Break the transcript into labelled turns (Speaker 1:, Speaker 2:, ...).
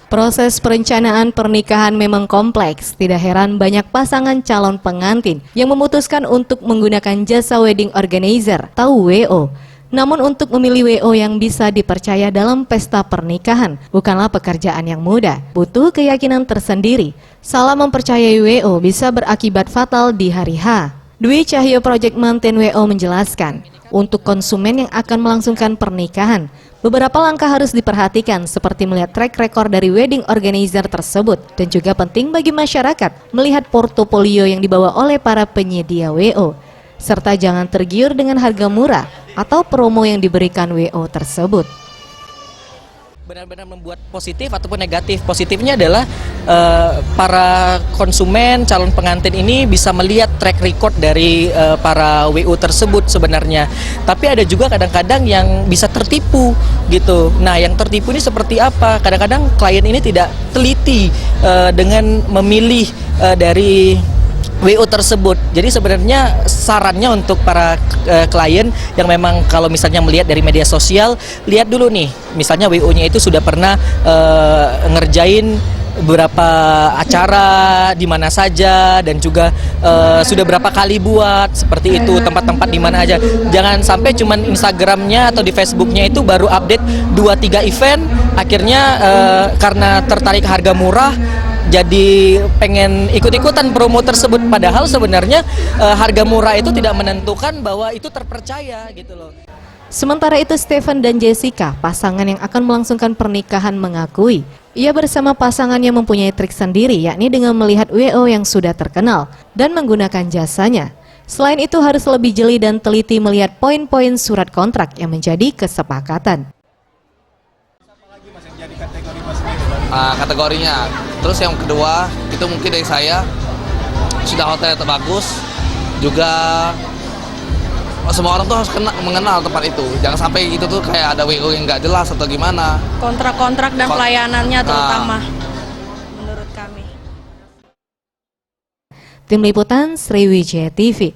Speaker 1: Proses perencanaan pernikahan memang kompleks. Tidak heran banyak pasangan calon pengantin yang memutuskan untuk menggunakan jasa wedding organizer atau WO. Namun untuk memilih WO yang bisa dipercaya dalam pesta pernikahan bukanlah pekerjaan yang mudah. Butuh keyakinan tersendiri. Salah mempercayai WO bisa berakibat fatal di hari H. Dwi Cahyo Project Manten WO menjelaskan, untuk konsumen yang akan melangsungkan pernikahan, beberapa langkah harus diperhatikan seperti melihat track record dari wedding organizer tersebut dan juga penting bagi masyarakat melihat portofolio yang dibawa oleh para penyedia WO, serta jangan tergiur dengan harga murah atau promo yang diberikan WO tersebut.
Speaker 2: Benar-benar membuat positif ataupun negatif. Positifnya adalah para konsumen calon pengantin ini bisa melihat track record dari para WO tersebut sebenarnya. Tapi ada juga kadang-kadang yang bisa tertipu gitu. Nah, yang tertipu ini seperti apa? Kadang-kadang klien ini tidak teliti dengan memilih dari WO tersebut. Jadi sebenarnya sarannya untuk para klien yang memang kalau misalnya melihat dari media sosial, lihat dulu nih, misalnya WO-nya itu sudah pernah ngerjain beberapa acara di mana saja dan juga sudah berapa kali buat seperti itu, tempat-tempat di mana aja. Jangan sampai cuman Instagramnya atau di Facebooknya itu baru update 2-3 event, akhirnya karena tertarik harga murah jadi pengen ikut-ikutan promo tersebut, padahal sebenarnya harga murah itu tidak menentukan bahwa itu terpercaya gitu loh.
Speaker 1: Sementara itu Stephen dan Jessica, pasangan yang akan melangsungkan pernikahan mengakui, ia bersama pasangannya mempunyai trik sendiri yakni dengan melihat WO yang sudah terkenal dan menggunakan jasanya. Selain itu harus lebih jeli dan teliti melihat poin-poin surat kontrak yang menjadi kesepakatan.
Speaker 3: Kategorinya. Terus yang kedua itu mungkin dari saya sudah hotel yang bagus, juga semua orang tuh harus mengenal tempat itu. Jangan sampai itu tuh kayak ada WO yang nggak jelas atau gimana.
Speaker 4: Kontrak-kontrak dan pelayanannya terutama menurut kami.
Speaker 1: Tim Liputan Sriwijaya TV.